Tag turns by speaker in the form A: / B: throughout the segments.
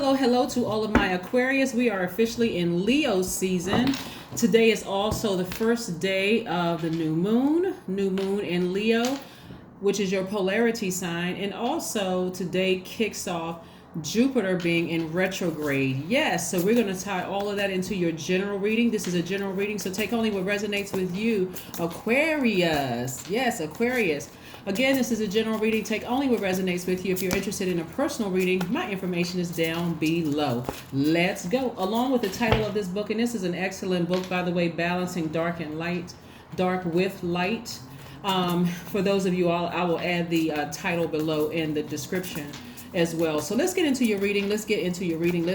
A: hello to all of my Aquarius. We are officially in Leo season. Today is also the first day of the new moon in Leo, which is your polarity sign. And also today kicks off Jupiter being in retrograde. Yes, so we're going to tie all of that into your general reading. This is a general reading, so take only what resonates with you, Aquarius. Yes, Aquarius. Again, this is a general reading. Take only what resonates with you. If you're interested in a personal reading, my information is down below. Let's go. Along with the title of this book, and this is an excellent book, by the way, Balancing Dark and Light, Dark with Light. For those of you, I will add the title below in the description as well. So let's get into your reading. Let's get into your reading,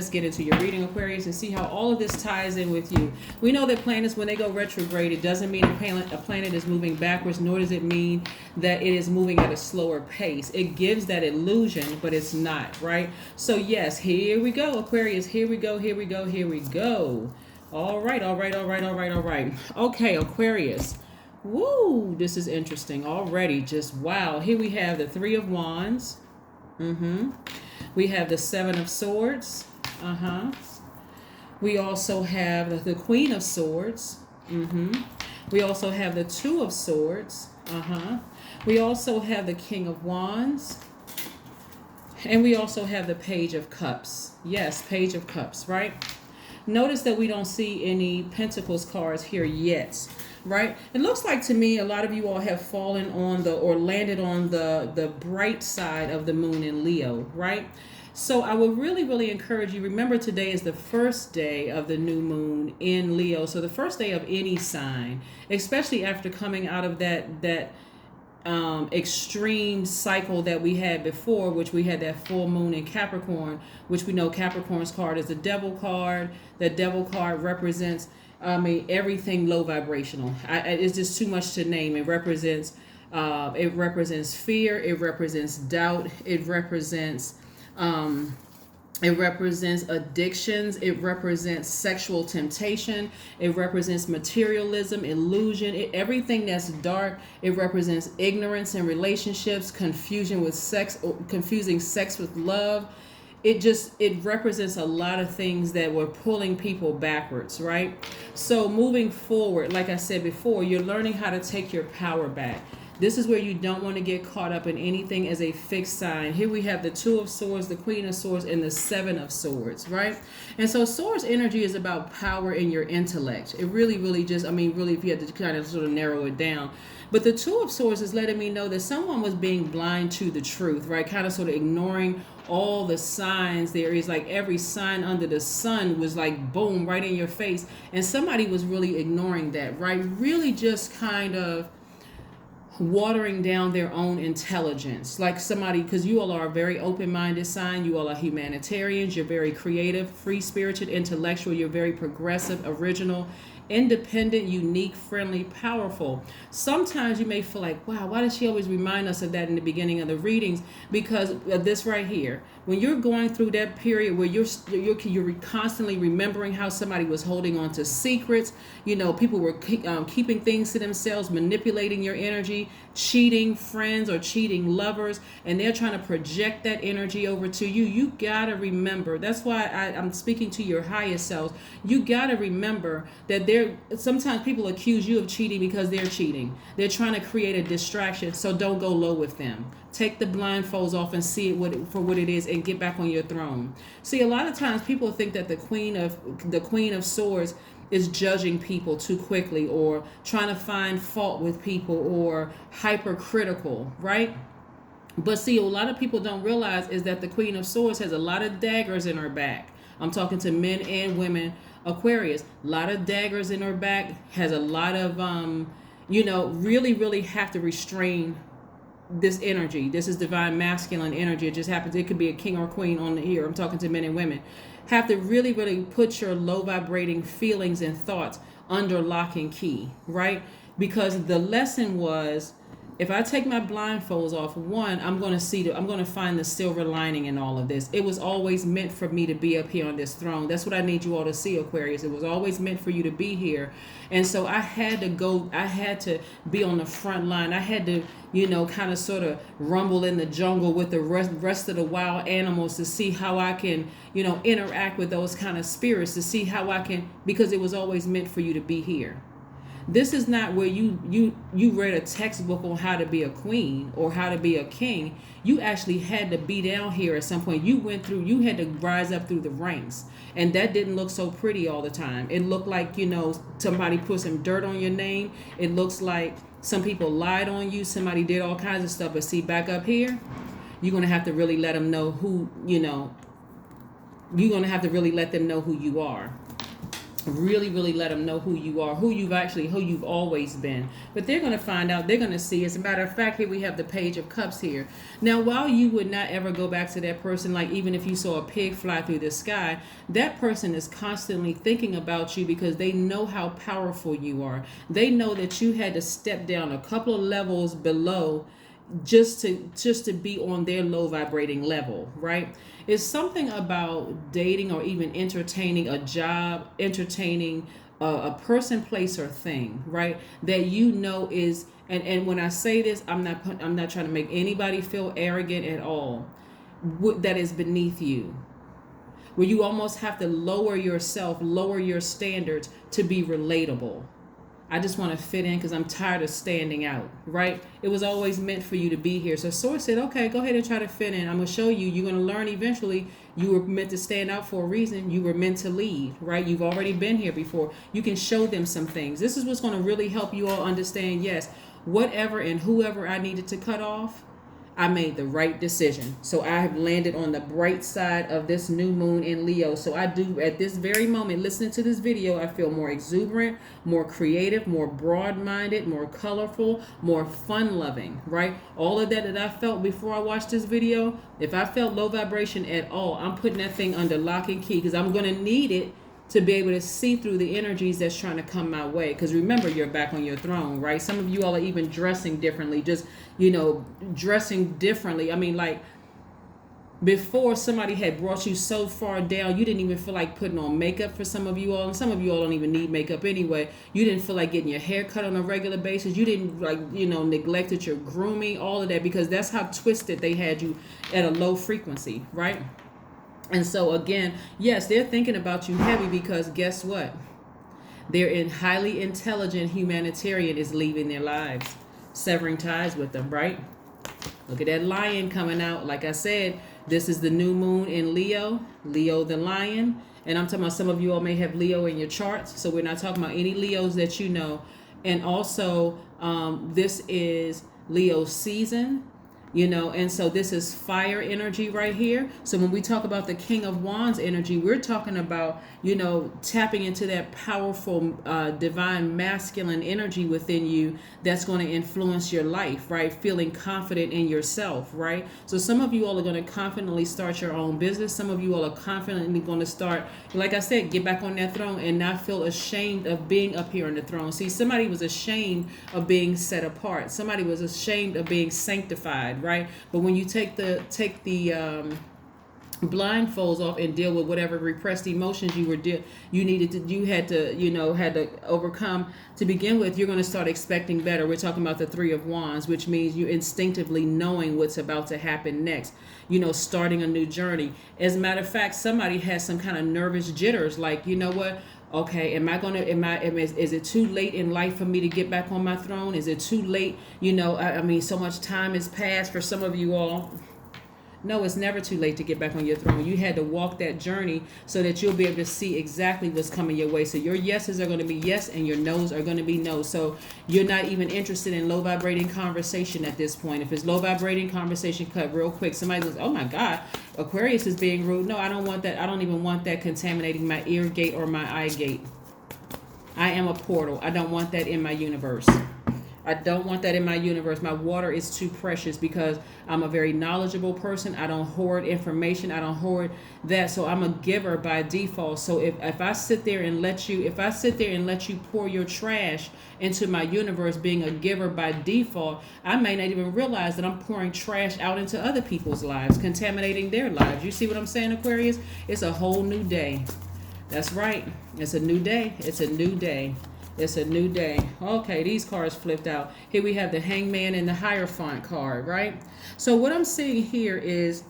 A: Aquarius, and see how all of this ties in with you. We know that planets, when they go retrograde, it doesn't mean a planet is moving backwards, nor does it mean that it is moving at a slower pace. It gives that illusion, but it's not, right? So yes, here we go, Aquarius. Here we go. All right. Okay, Aquarius. Woo, this is interesting already. Just wow. Here we have the Three of Wands. We have the Seven of Swords. We also have the Queen of Swords. We also have the Two of Swords. We also have the King of Wands. And we also have the Page of Cups. Yes, Page of Cups, right? Notice that we don't see any Pentacles cards here yet, right? It looks like to me a lot of you all have fallen on or landed on the bright side of the moon in Leo, right? So I would really encourage you. Remember, today is the first day of the new moon in Leo. So the first day of any sign, especially after coming out of that extreme cycle that we had before, which we had that full moon in Capricorn, which we know Capricorn's card is the Devil card. The Devil card represents everything low vibrational. It's just too much to name. It represents fear. It represents doubt. It represents addictions. It represents sexual temptation. It represents materialism, illusion. Everything that's dark. It represents ignorance in relationships, confusion with sex, confusing sex with love. It represents a lot of things that were pulling people backwards, right? So moving forward, like I said before, you're learning how to take your power back. This is where you don't want to get caught up in anything as a fixed sign. Here we have the Two of Swords, the Queen of Swords, and the Seven of Swords, right? And so Swords energy is about power in your intellect. It really just, really, if you had to kind of sort of narrow it down. But the Two of Swords is letting me know that someone was being blind to the truth, right? Kind of sort of ignoring all the signs. There is like every sign under the sun was like boom, right in your face. And somebody was really ignoring that, right? Really just kind of watering down their own intelligence, like somebody, because you all are a very open-minded sign. You all are humanitarians. You're very creative, free-spirited, intellectual. You're very progressive, original, independent, unique, friendly, powerful. Sometimes you may feel like, wow, why does she always remind us of that in the beginning of the readings? Because of this right here. When you're going through that period where you're constantly remembering how somebody was holding on to secrets, people were keeping things to themselves, manipulating your energy, cheating friends or cheating lovers, and they're trying to project that energy over to you. You gotta remember. That's why I'm speaking to your highest selves. You gotta remember that sometimes people accuse you of cheating because they're cheating. They're trying to create a distraction. So don't go low with them. Take the blindfolds off and see it for what it is, and get back on your throne. See, a lot of times people think that the Queen of Swords is judging people too quickly, or trying to find fault with people, or hypercritical, right? But see, a lot of people don't realize is that the Queen of Swords has a lot of daggers in her back. I'm talking to men and women, Aquarius. A lot of daggers in her back, has a lot of really have to restrain this energy. This is divine masculine energy. It just happens. It could be a king or queen on here. I'm talking to men and women. Have to really put your low vibrating feelings and thoughts under lock and key, right? Because the lesson was if I take my blindfolds off, one, I'm going to find the silver lining in all of this. It was always meant for me to be up here on this throne. That's what I need you all to see, Aquarius. It was always meant for you to be here. And so I had to be on the front line. I had to, kind of sort of rumble in the jungle with the rest of the wild animals to see how I can, interact with those kind of spirits, to see how I can, because it was always meant for you to be here. This is not where you read a textbook on how to be a queen or how to be a king. You actually had to be down here at some point. You had to rise up through the ranks. And that didn't look so pretty all the time. It looked like, somebody put some dirt on your name. It looks like some people lied on you. Somebody did all kinds of stuff. But see, back up here, you're going to have to really let them know who, you're going to have to really let them know who you are. Really let them know who you are, who you've always been. But they're going to find out, they're going to see. As a matter of fact, here we have the Page of Cups here. Now, while you would not ever go back to that person, like even if you saw a pig fly through the sky, that person is constantly thinking about you because they know how powerful you are. They know that you had to step down a couple of levels below just to be on their low vibrating level, right? It's something about dating or even entertaining a job, entertaining a person, place, or thing, right? That is, and when I say this, I'm not trying to make anybody feel arrogant at all. That is beneath you, where you almost have to lower yourself, lower your standards to be relatable. I just want to fit in because I'm tired of standing out, right? It was always meant for you to be here. So Source said, okay, go ahead and try to fit in. I'm going to show you. You're going to learn eventually. You were meant to stand out for a reason. You were meant to lead, right? You've already been here before. You can show them some things. This is what's going to really help you all understand, yes, whatever and whoever I needed to cut off, I made the right decision. So I have landed on the bright side of this new moon in Leo. So I do, at this very moment, listening to this video, I feel more exuberant, more creative, more broad-minded, more colorful, more fun-loving, right? All of that I felt before I watched this video, if I felt low vibration at all, I'm putting that thing under lock and key because I'm going to need it to be able to see through the energies that's trying to come my way. Because remember, you're back on your throne, right? Some of you all are even dressing differently, just, dressing differently. I mean, like, before somebody had brought you so far down, you didn't even feel like putting on makeup for some of you all. And some of you all don't even need makeup anyway. You didn't feel like getting your hair cut on a regular basis. You didn't, neglected your grooming, all of that, because that's how twisted they had you at a low frequency, right? And so again, yes, they're thinking about you heavy because guess what? Their highly intelligent humanitarian is leaving their lives, severing ties with them, right? Look at that lion coming out. Like I said, this is the new moon in Leo the lion. And I'm talking about some of you all may have Leo in your charts. So we're not talking about any Leos that you know. And also, this is Leo's season. And so this is fire energy right here. So when we talk about the King of Wands energy, we're talking about, tapping into that powerful divine masculine energy within you that's going to influence your life, right? Feeling confident in yourself, right? So some of you all are going to confidently start your own business. Some of you all are confidently going to start, like I said, get back on that throne and not feel ashamed of being up here on the throne. See, somebody was ashamed of being set apart. Somebody was ashamed of being sanctified, right? But when you take the blindfolds off and deal with whatever repressed emotions you had to overcome to begin with, you're going to start expecting better. We're talking about the Three of Wands, which means you instinctively knowing what's about to happen next, starting a new journey. As a matter of fact, somebody has some kind of nervous jitters, like, you know what? Okay, is it too late in life for me to get back on my throne? Is it too late? So much time has passed for some of you all. No, it's never too late to get back on your throne. You had to walk that journey so that you'll be able to see exactly what's coming your way. So your yeses are going to be yes and your no's are going to be no. So you're not even interested in low vibrating conversation at this point. If it's low vibrating conversation, cut real quick. Somebody goes, oh my God, Aquarius is being rude. No, I don't want that. I don't even want that contaminating my ear gate or my eye gate. I am a portal. I don't want that in my universe. I don't want that in my universe. My water is too precious because I'm a very knowledgeable person. I don't hoard information. I don't hoard that. So I'm a giver by default. So if I sit there and let you, if I sit there and let you pour your trash into my universe, being a giver by default, I may not even realize that I'm pouring trash out into other people's lives, contaminating their lives. You see what I'm saying, Aquarius? It's a whole new day. That's right. It's a new day. It's a new day. It's a new day. Okay, these cards flipped out. Here we have the Hangman and the Hierophant card, right? So what I'm seeing here is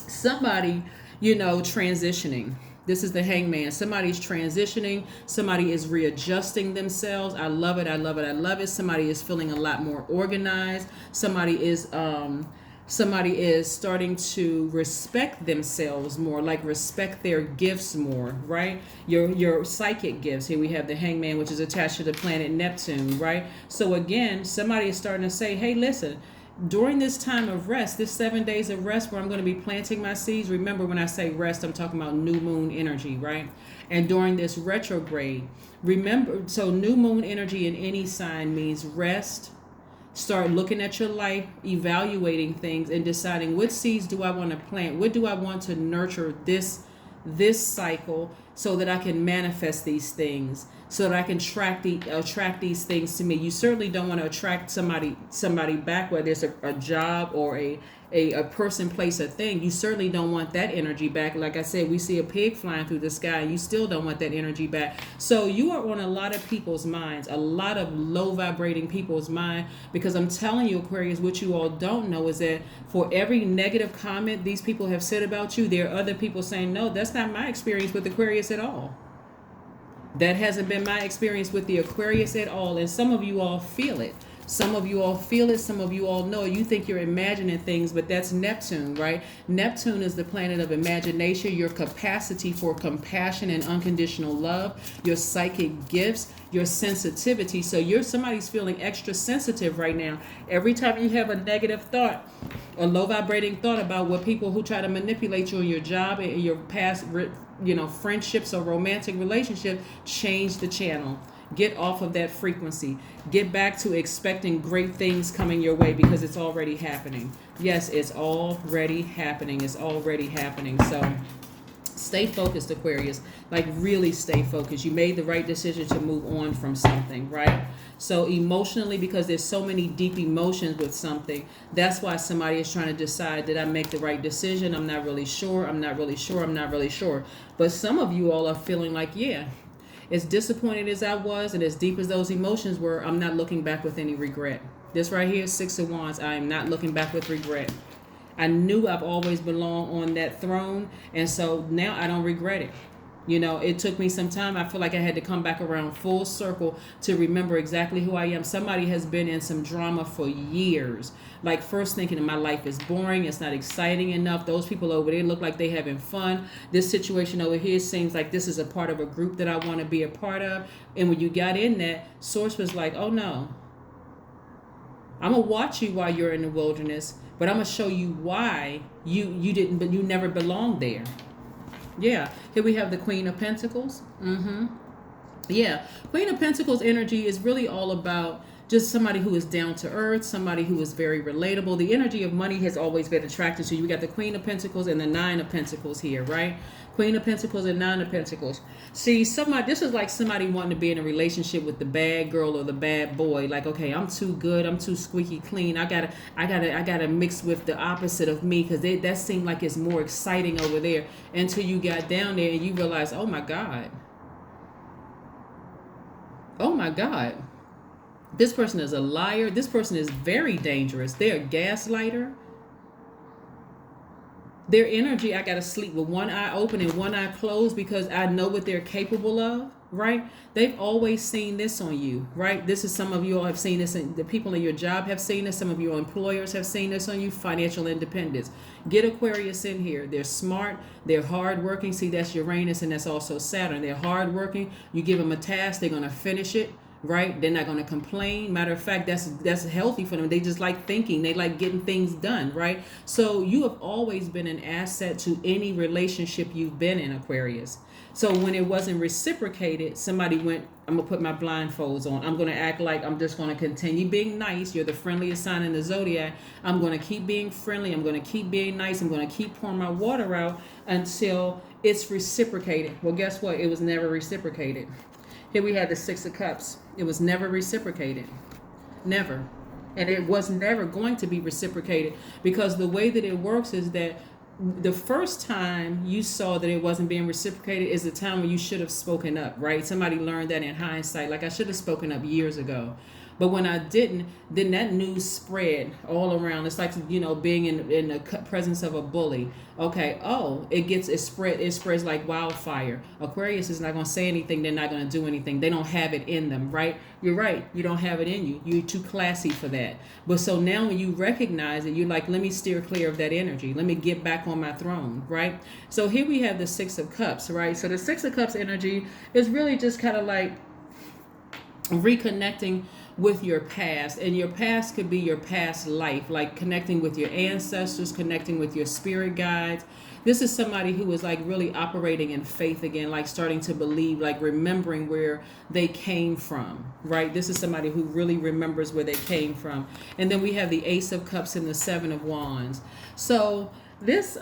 A: somebody, transitioning. This is the Hangman. Somebody's transitioning. Somebody is readjusting themselves. I love it. I love it. I love it. Somebody is feeling a lot more organized. Somebody is starting to respect themselves more, like respect their gifts more, right? Your psychic gifts. Here we have the Hangman, which is attached to the planet Neptune, right? So again, somebody is starting to say, hey, listen, during this time of rest, this 7 days of rest where I'm going to be planting my seeds, remember when I say rest, I'm talking about new moon energy, right? And during this retrograde, remember, so new moon energy in any sign means rest. Start looking at your life, evaluating things, and deciding what seeds do I want to plant? What do I want to nurture this cycle so that I can manifest these things, so that I can attract these things to me. You certainly don't want to attract somebody back, whether it's a job or a person, place, a thing. You certainly don't want that energy back. Like I said, we see a pig flying through the sky, and you still don't want that energy back. So you are on a lot of people's minds, a lot of low vibrating people's mind, because I'm telling you, Aquarius, what you all don't know is that for every negative comment these people have said about you, there are other people saying, no, that's not my experience with Aquarius at all. That hasn't been my experience with the Aquarius at all. And some of you all feel it. Some of you all feel it. Some of you all know it. You think you're imagining things, but that's Neptune, right? Neptune is the planet of imagination, your capacity for compassion and unconditional love, your psychic gifts, your sensitivity. So somebody's feeling extra sensitive right now. Every time you have a negative thought, a low vibrating thought about what people who try to manipulate you in your job and your past, friendships or romantic relationship, change the channel. Get off of that frequency. Get back to expecting great things coming your way, because it's already happening. Yes, it's already happening. It's already happening. So stay focused, Aquarius. Like, really stay focused. You made the right decision to move on from something, right? So emotionally, because there's so many deep emotions with something, that's why somebody is trying to decide, did I make the right decision? I'm not really sure. I'm not really sure. I'm not really sure. But some of you all are feeling like, yeah, as disappointed as I was and as deep as those emotions were, I'm not looking back with any regret. This right here, Six of Wands, I am not looking back with regret. I knew I've always belonged on that throne, and so now I don't regret it. It took me some time. I feel like I had to come back around full circle to remember exactly who I am. Somebody has been in some drama for years. Like, first thinking my life is boring, it's not exciting enough. Those people over there look like they having fun. This situation over here seems like this is a part of a group that I want to be a part of. And when you got in that, Source was like, oh no, I'm going to watch you while you're in the wilderness, but I'm going to show you why you didn't, but you never belonged there. Yeah, here we have the Queen of Pentacles. Yeah, Queen of Pentacles energy is really all about just somebody who is down to earth, somebody who is very relatable. The energy of money has always been attracted to you. We got the Queen of Pentacles and the Nine of Pentacles here, right? Queen of Pentacles and Nine of Pentacles. See, this is like somebody wanting to be in a relationship with the bad girl or the bad boy. Like, okay, I'm too good, I'm too squeaky clean. I gotta mix with the opposite of me, because that seemed like it's more exciting over there. Until you got down there and you realize, oh my God. Oh my God. This person is a liar. This person is very dangerous. They're a gaslighter. Their energy, I got to sleep with one eye open and one eye closed, because I know what they're capable of, right? They've always seen this on you, right? This is, some of you all have seen this, and the people in your job have seen this. Some of your employers have seen this on you. Financial independence. Get Aquarius in here. They're smart. They're hardworking. See, that's Uranus, and that's also Saturn. They're hardworking. You give them a task, they're going to finish it. right? They're not going to complain. Matter of fact, that's healthy for them. They just like thinking. They like getting things done, right? So you have always been an asset to any relationship you've been in, Aquarius. So when it wasn't reciprocated, somebody went, I'm gonna put my blindfolds on. I'm gonna act like I'm just gonna continue being nice. You're the friendliest sign in the zodiac. I'm gonna keep being friendly. I'm gonna keep being nice. I'm gonna keep pouring my water out until it's reciprocated. Well, guess what? It was never reciprocated. Here we had the Six of Cups. It was never reciprocated. Never. And it was never going to be reciprocated, because the way that it works is that the first time you saw that it wasn't being reciprocated is the time when you should have spoken up, right? Somebody learned that in hindsight. Like, I should have spoken up years ago. But when I didn't, then that news spread all around. It's like, being in the presence of a bully. Okay, it spreads like wildfire. Aquarius is not going to say anything. They're not going to do anything. They don't have it in them, right? You're right. You don't have it in you. You're too classy for that. But so now when you recognize it, you're like, let me steer clear of that energy. Let me get back on my throne, right? So here we have the Six of Cups, right? So the Six of Cups energy is really just kind of like reconnecting with your past. And your past could be your past life, like connecting with your ancestors, connecting with your spirit guides. This is somebody who is like really operating in faith again, like starting to believe, like remembering where they came from, right? This is somebody who really remembers where they came from. And then we have the Ace of Cups and the Seven of Wands. So this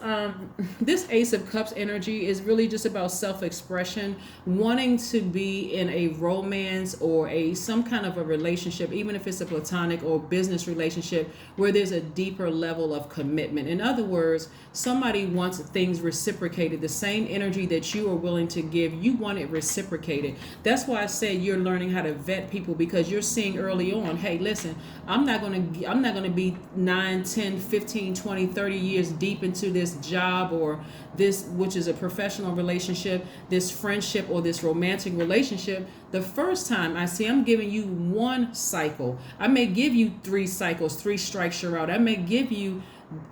A: Ace of Cups energy is really just about self-expression, wanting to be in a romance or some kind of a relationship, even if it's a platonic or business relationship, where there's a deeper level of commitment. In other words, somebody wants things reciprocated. The same energy that you are willing to give, you want it reciprocated. That's why I said you're learning how to vet people, because you're seeing early on, hey, listen, I'm not going to be 9, 10, 15, 20, 30 years deep into this job or this, which is a professional relationship, this friendship or this romantic relationship. The first time I'm giving you one cycle. I may give you 3 cycles, 3 strikes, you're out. I may give you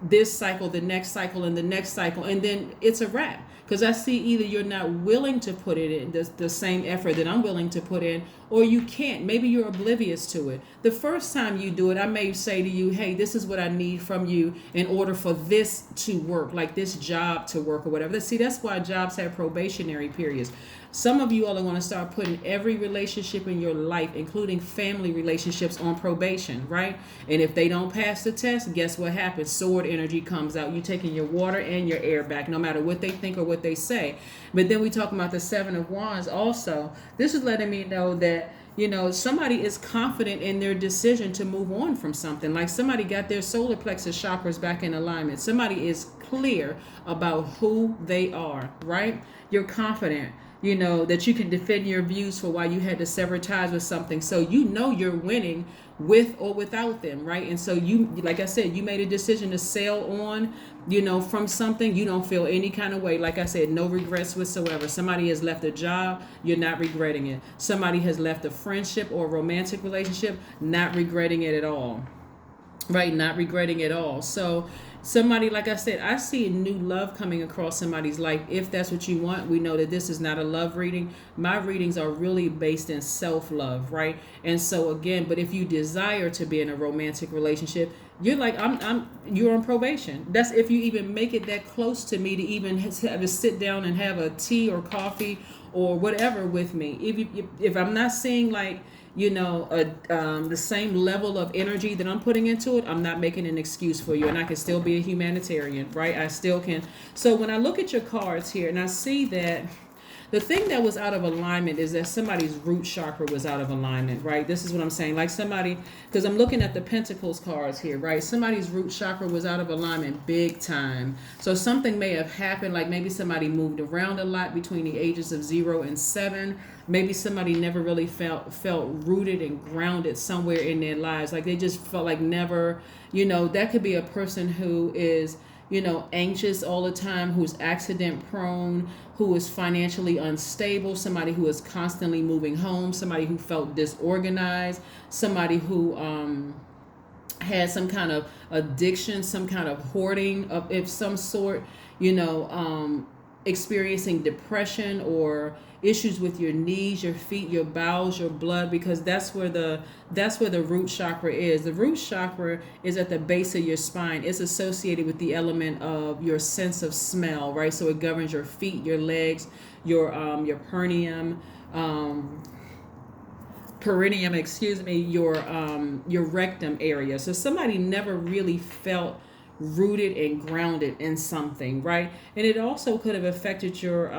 A: this cycle, the next cycle, and the next cycle, and then it's a wrap. Because I see either you're not willing to put it in the same effort that I'm willing to put in, or you can't. Maybe you're oblivious to it. The first time you do it, I may say to you, hey, this is what I need from you in order for this to work, like this job to work or whatever. See, that's why jobs have probationary periods. Some of you all are going to start putting every relationship in your life, including family relationships, on probation, right? And if they don't pass the test, guess what happens? Sword energy comes out. You're taking your water and your air back, no matter what they think or what they say. But then we talk about the Seven of Wands also. This is letting me know that, somebody is confident in their decision to move on from something. Like somebody got their solar plexus chakras back in alignment. Somebody is clear about who they are, right? You're confident, that you can defend your views for why you had to sever ties with something. So you're winning with or without them, right? And so you, like I said, you made a decision to sail on, from something. You don't feel any kind of way. Like I said, no regrets whatsoever. Somebody has left a job, you're not regretting it. Somebody has left a friendship or a romantic relationship, not regretting it at all. Right? Not regretting it all. So somebody, like I said, I see new love coming across somebody's life. If that's what you want, we know that this is not a love reading. My readings are really based in self-love, right? And so again, but if you desire to be in a romantic relationship, you're like, you're on probation. That's if you even make it that close to me to even have to sit down and have a tea or coffee or whatever with me. If I'm not seeing like, the same level of energy that I'm putting into it, I'm not making an excuse for you, and I can still be a humanitarian, right? I still can. So when I look at your cards here and I see that the thing that was out of alignment is that somebody's root chakra was out of alignment, right? This is what I'm saying. Like somebody, because I'm looking at the Pentacles cards here, right? Somebody's root chakra was out of alignment big time. So something may have happened, like maybe somebody moved around a lot between the ages of 0 and 7. Maybe somebody never really felt rooted and grounded somewhere in their lives. Like they just felt like never, that could be a person who is, anxious all the time, who's accident prone, who is financially unstable, somebody who is constantly moving home, somebody who felt disorganized, somebody who had some kind of addiction, some kind of hoarding of some sort, experiencing depression or issues with your knees, your feet, your bowels, your blood, because that's where the root chakra is. The root chakra is at the base of your spine. It's associated with the element of your sense of smell, right? So it governs your feet, your legs, your perineum, your rectum area. So somebody never really felt rooted and grounded in something, right? And it also could have affected your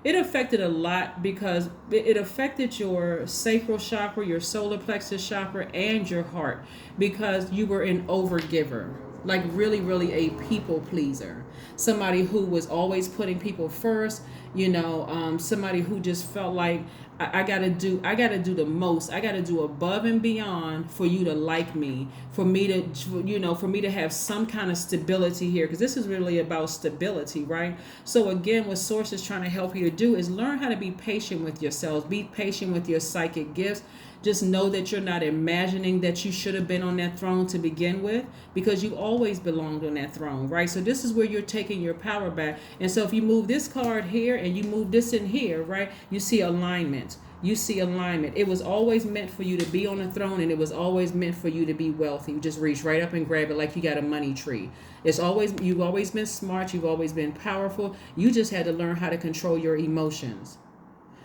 A: it affected a lot because it affected your sacral chakra, your solar plexus chakra, and your heart, because you were an overgiver, like really, really a people pleaser. Somebody who was always putting people first, somebody who just felt like I gotta do the most. I gotta do above and beyond for you to like me, for me to have some kind of stability here, because this is really about stability, right? So again, what Source is trying to help you to do is learn how to be patient with yourselves, be patient with your psychic gifts. Just know that you're not imagining that you should have been on that throne to begin with, because you always belonged on that throne, right? So this is where you're taking your power back. And so if you move this card here and you move this in here, right, you see alignment. You see alignment. It was always meant for you to be on the throne, and it was always meant for you to be wealthy. You just reach right up and grab it like you got a money tree. You've always been smart. You've always been powerful. You just had to learn how to control your emotions,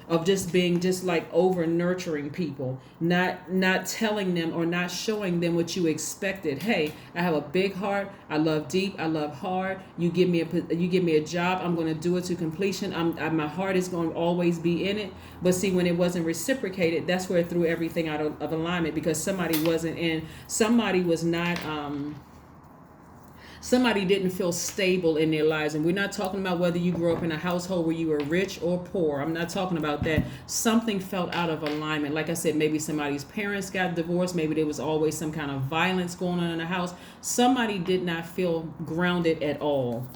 A: of just being just like over nurturing people, not telling them or not showing them what you expected. Hey, I have a big heart. I love deep. I love hard. You give me a job, I'm going to do it to completion. My heart is going to always be in it. But see, when it wasn't reciprocated, that's where it threw everything out of alignment, because somebody didn't feel stable in their lives. And we're not talking about whether you grew up in a household where you were rich or poor. I'm not talking about that. Something felt out of alignment. Like I said, maybe somebody's parents got divorced. Maybe there was always some kind of violence going on in the house. Somebody did not feel grounded at all.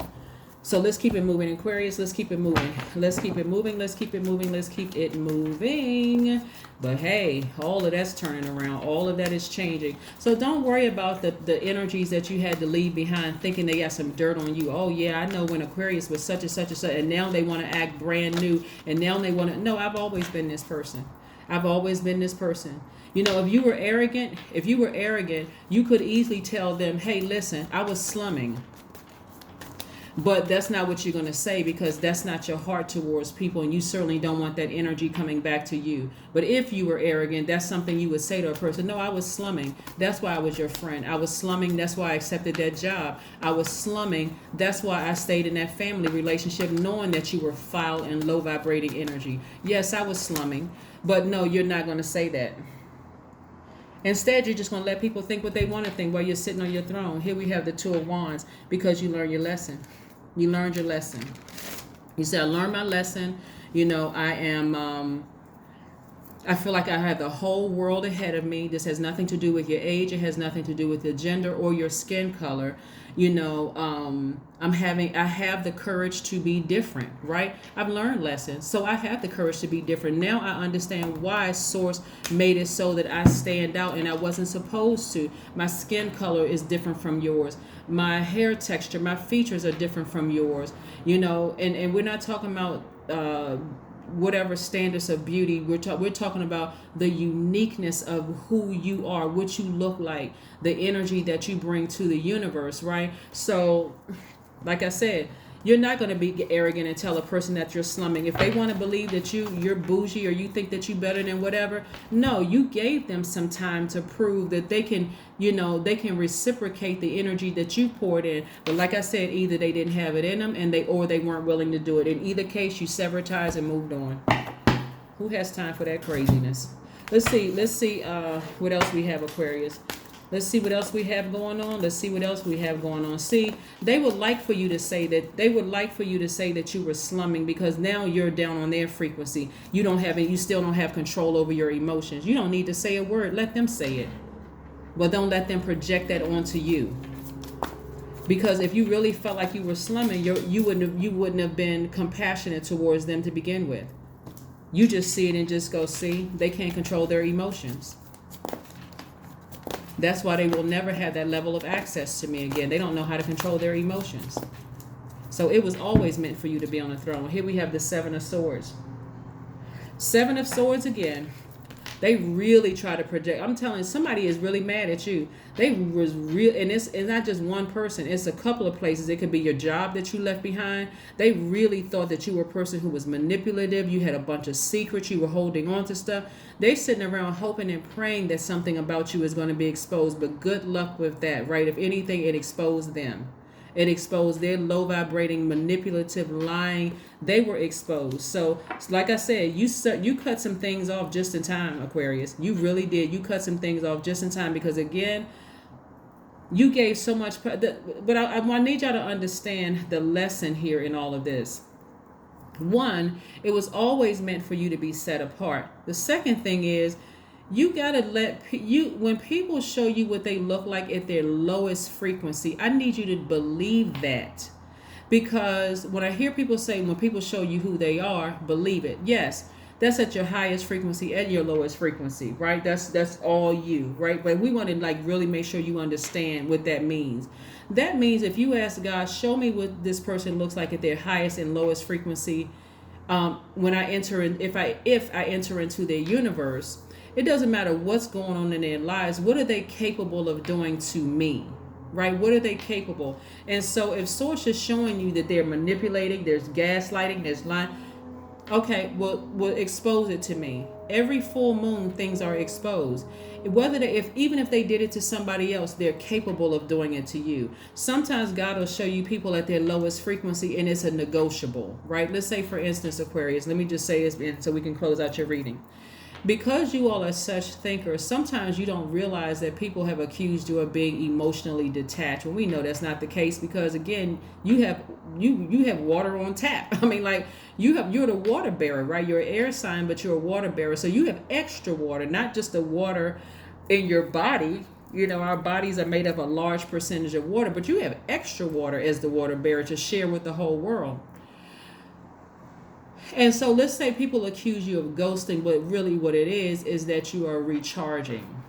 A: So let's keep it moving, Aquarius. Let's keep it moving. Let's keep it moving. Let's keep it moving. Let's keep it moving. But hey, all of that's turning around. All of that is changing. So don't worry about the energies that you had to leave behind, thinking they got some dirt on you. Oh yeah, I know when Aquarius was such and such and such, and now they want to act brand new, and now they want to. No, I've always been this person. I've always been this person. If you were arrogant, you could easily tell them, hey, listen, I was slumming. But that's not what you're going to say, because that's not your heart towards people, and you certainly don't want that energy coming back to you. But if you were arrogant, that's something you would say to a person. No, I was slumming. That's why I was your friend. I was slumming. That's why I accepted that job. I was slumming. That's why I stayed in that family relationship, knowing that you were foul and low vibrating energy. Yes, I was slumming. But no, you're not going to say that. Instead, you're just going to let people think what they want to think while you're sitting on your throne. Here we have the Two of Wands, because you learned your lesson. You learned your lesson. You said, I learned my lesson. I feel like I have the whole world ahead of me. This has nothing to do with your age. It has nothing to do with your gender or your skin color. I have the courage to be different, right? I've learned lessons, so I have the courage to be different. Now I understand why Source made it so that I stand out, and I wasn't supposed to. My skin color is different from yours. My hair texture, my features are different from yours. And we're not talking about whatever standards of beauty. We're talking about the uniqueness of who you are, what you look like, the energy that you bring to the universe, right? So like I said, you're not going to be arrogant and tell a person that you're slumming. If they want to believe that you're bougie, or you think that you're better than whatever, no, you gave them some time to prove that they can reciprocate the energy that you poured in. But like I said, either they didn't have it in them, or they weren't willing to do it. In either case, you severed ties and moved on. Who has time for that craziness? Let's see what else we have, Aquarius. Let's see what else we have going on. See, they would like for you to say that you were slumming, because now you're down on their frequency. You still don't have control over your emotions. You don't need to say a word. Let them say it. But don't let them project that onto you. Because if you really felt like you were slumming, you wouldn't have been compassionate towards them to begin with. You just see it and just go, see, they can't control their emotions. That's why they will never have that level of access to me again. They don't know how to control their emotions. So it was always meant for you to be on the throne. Here we have the Seven of Swords. Seven of Swords again. They really try to project. I'm telling you, somebody is really mad at you. They was real, and it's not just one person. It's a couple of places. It could be your job that you left behind. They really thought that you were a person who was manipulative. You had a bunch of secrets. You were holding on to stuff. They sitting around hoping and praying that something about you is going to be exposed. But good luck with that, right? If anything, it exposed them. It exposed their low vibrating, manipulative, lying. They were exposed. So, like I said, you cut some things off just in time, Aquarius. You really did. You cut some things off just in time because, again, you gave so much. But I need y'all to understand the lesson here in all of this. One, it was always meant for you to be set apart. The second thing is, you gotta when people show you what they look like at their lowest frequency, I need you to believe that. Because when I hear people say, when people show you who they are, believe it. Yes, that's at your highest frequency and your lowest frequency, right? That's all you, right? But we want to really make sure you understand what that means. That means if you ask God, show me what this person looks like at their highest and lowest frequency, when I enter in, if I enter into their universe, it doesn't matter what's going on in their lives. What are they capable of doing to me? Right? What are they capable? And so if Source is showing you that they're manipulating, there's gaslighting, there's lying, okay, well expose it to me. Every full moon, things are exposed. Even if they did it to somebody else, they're capable of doing it to you. Sometimes God will show you people at their lowest frequency, and it's a negotiable, right? Let's say, for instance, Aquarius. Let me just say this so we can close out your reading. Because you all are such thinkers, sometimes you don't realize that people have accused you of being emotionally detached. When we know that's not the case, because again, you have water on tap. I mean, like you're the water bearer, right? You're an air sign, but you're a water bearer. So you have extra water, not just the water in your body. You know, our bodies are made up a large percentage of water, but you have extra water as the water bearer to share with the whole world. And so let's say people accuse you of ghosting, but really what it is that you are recharging.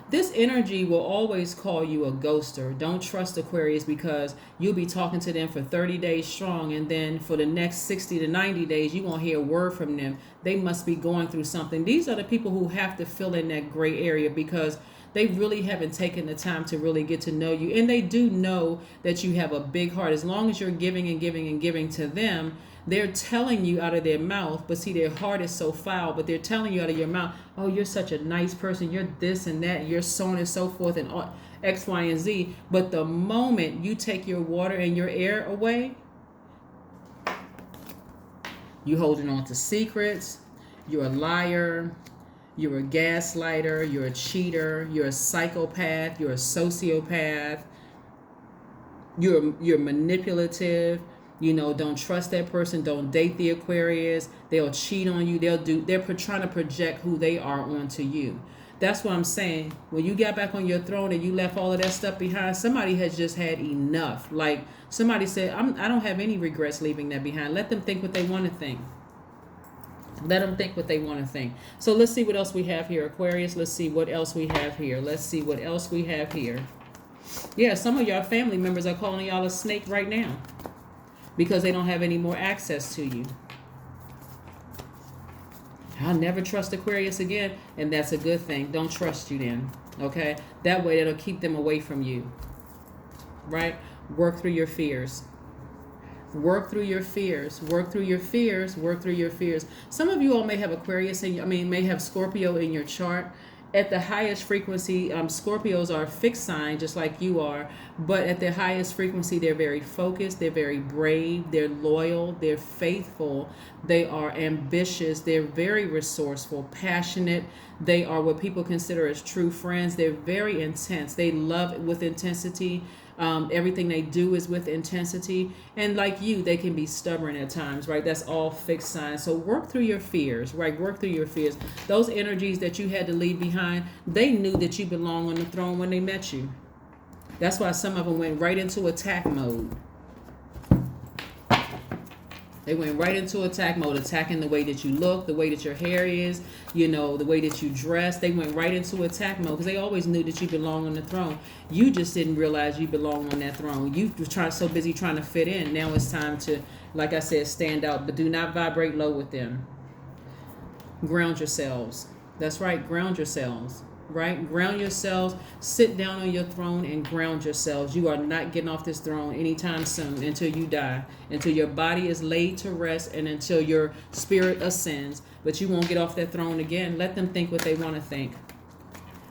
A: This energy will always call you a ghoster. Don't trust Aquarius, because you'll be talking to them for 30 days strong, and then for the next 60 to 90 days, you won't hear a word from them. They must be going through something. These are the people who have to fill in that gray area, because they really haven't taken the time to really get to know you. And they do know that you have a big heart. As long as you're giving and giving and giving to them, they're telling you out of their mouth, but see, their heart is so foul, but they're telling you out of your mouth, oh, you're such a nice person, you're this and that, you're so on and so forth, and X, Y, and Z. But the moment you take your water and your air away, you're holding on to secrets, you're a liar, you're a gaslighter, you're a cheater, you're a psychopath, you're a sociopath, you're manipulative. You know, don't trust that person. Don't date the Aquarius. They'll cheat on you. They're trying to project who they are onto you. That's what I'm saying. When you got back on your throne and you left all of that stuff behind, somebody has just had enough. Like somebody said, I don't have any regrets leaving that behind. Let them think what they want to think. Let them think what they want to think. So let's see what else we have here, Aquarius. Let's see what else we have here. Let's see what else we have here. Yeah, some of y'all family members are calling y'all a snake right now, because they don't have any more access to you. I'll never trust Aquarius again, and that's a good thing. Don't trust you then, okay? That way it'll keep them away from you, right? Work through your fears. Work through your fears. Work through your fears. Work through your fears. Some of you all may have Aquarius, may have Scorpio in your chart. At the highest frequency, Scorpios are a fixed sign, just like you are. But at their highest frequency, they're very focused. They're very brave. They're loyal. They're faithful. They are ambitious. They're very resourceful, passionate. They are what people consider as true friends. They're very intense. They love with intensity. Everything they do is with intensity. And like you, they can be stubborn at times, right? That's all fixed signs. So work through your fears, right? Work through your fears. Those energies that you had to leave behind, they knew that you belong on the throne when they met you. That's why some of them went right into attack mode. They went right into attack mode, attacking the way that you look, the way that your hair is, the way that you dress. They went right into attack mode because they always knew that you belong on the throne. You just didn't realize you belong on that throne. You were so busy trying to fit in. Now it's time to, like I said, stand out, but do not vibrate low with them. Ground yourselves. That's right, ground yourselves. Right? Ground yourselves. Sit down on your throne and ground yourselves. You are not getting off this throne anytime soon until you die, until your body is laid to rest, and until your spirit ascends. But you won't get off that throne again. Let them think what they want to think.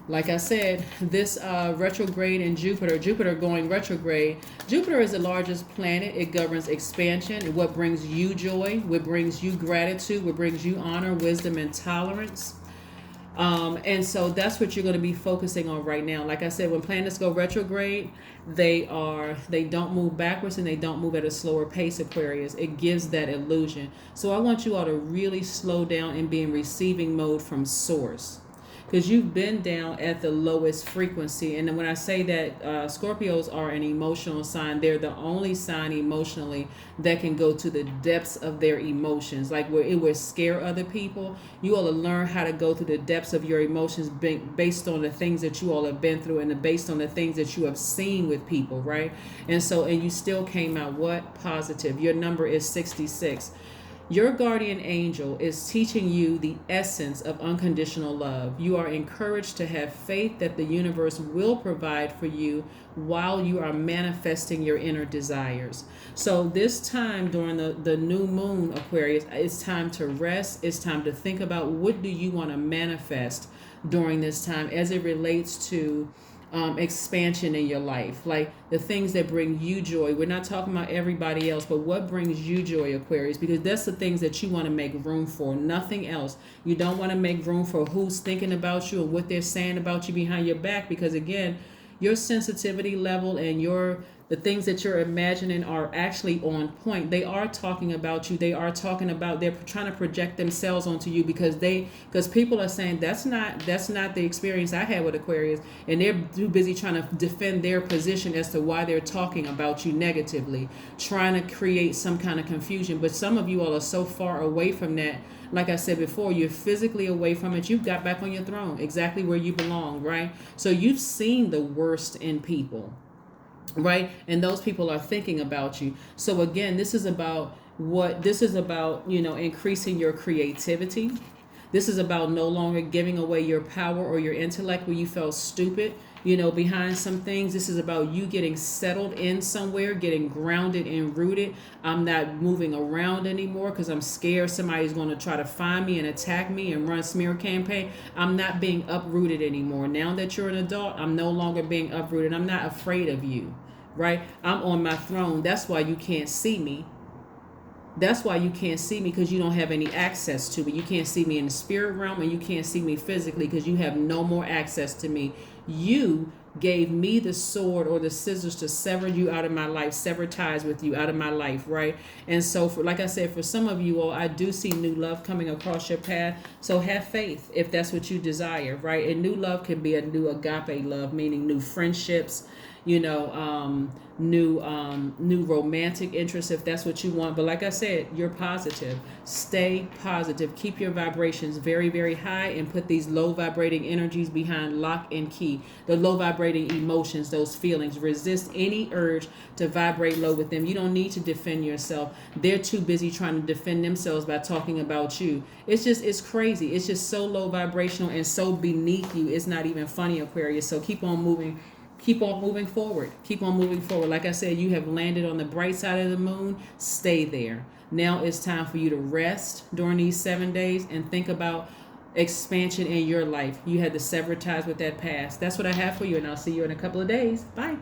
A: Like I said, this retrograde in Jupiter going retrograde. Jupiter is the largest planet. It governs expansion, what brings you joy, what brings you gratitude, what brings you honor, wisdom, and tolerance. And so that's what you're going to be focusing on right now. Like I said, when planets go retrograde, they don't move backwards and they don't move at a slower pace, Aquarius. It gives that illusion. So I want you all to really slow down and be in receiving mode from source, because you've been down at the lowest frequency. And then when I say that Scorpios are an emotional sign, they're the only sign emotionally that can go to the depths of their emotions. Like where it would scare other people, you all will learn how to go through the depths of your emotions based on the things that you all have been through and based on the things that you have seen with people, right? And you still came out what? Positive. Your number is 66. Your guardian angel is teaching you the essence of unconditional love. You are encouraged to have faith that the universe will provide for you while you are manifesting your inner desires. So this time during the new moon, Aquarius, it's time to rest. It's time to think about what do you want to manifest during this time as it relates to expansion in your life, like the things that bring you joy. We're not talking about everybody else, but what brings you joy, Aquarius, because that's the things that you want to make room for, nothing else. You don't want to make room for who's thinking about you and what they're saying about you behind your back, because again, your sensitivity level and the things that you're imagining are actually on point. They are talking about you. They're trying to project themselves onto you because people are saying that's not the experience I had with Aquarius, and they're too busy trying to defend their position as to why they're talking about you negatively, trying to create some kind of confusion. But some of you all are so far away from that. Like I said before, you're physically away from it. You've got back on your throne, exactly where you belong, right? So you've seen the worst in people, right? And those people are thinking about you. So again, this is about increasing your creativity. This is about no longer giving away your power or your intellect where you felt stupid, behind some things. This is about you getting settled in somewhere, getting grounded and rooted. I'm not moving around anymore because I'm scared somebody's going to try to find me and attack me and run a smear campaign. I'm not being uprooted anymore. Now that you're an adult, I'm no longer being uprooted. I'm not afraid of you, right? I'm on my throne. That's why you can't see me. That's why you can't see me, because you don't have any access to me. You can't see me in the spirit realm, and you can't see me physically because you have no more access to me. You gave me the sword or the scissors to sever you out of my life, sever ties with you out of my life, right? And so, like I said, for some of you all, I do see new love coming across your path. So have faith if that's what you desire, right? And new love can be a new agape love, meaning new friendships, new romantic interest if that's what you want. But like I said, you're positive. Stay positive. Keep your vibrations very, very high and put these low vibrating energies behind lock and key. The low vibrating emotions, those feelings. Resist any urge to vibrate low with them. You don't need to defend yourself. They're too busy trying to defend themselves by talking about you. It's crazy. It's just so low vibrational and so beneath you. It's not even funny, Aquarius. So keep on moving. Keep on moving forward. Keep on moving forward. Like I said, you have landed on the bright side of the moon. Stay there. Now it's time for you to rest during these 7 days and think about expansion in your life. You had to sever ties with that past. That's what I have for you, and I'll see you in a couple of days. Bye.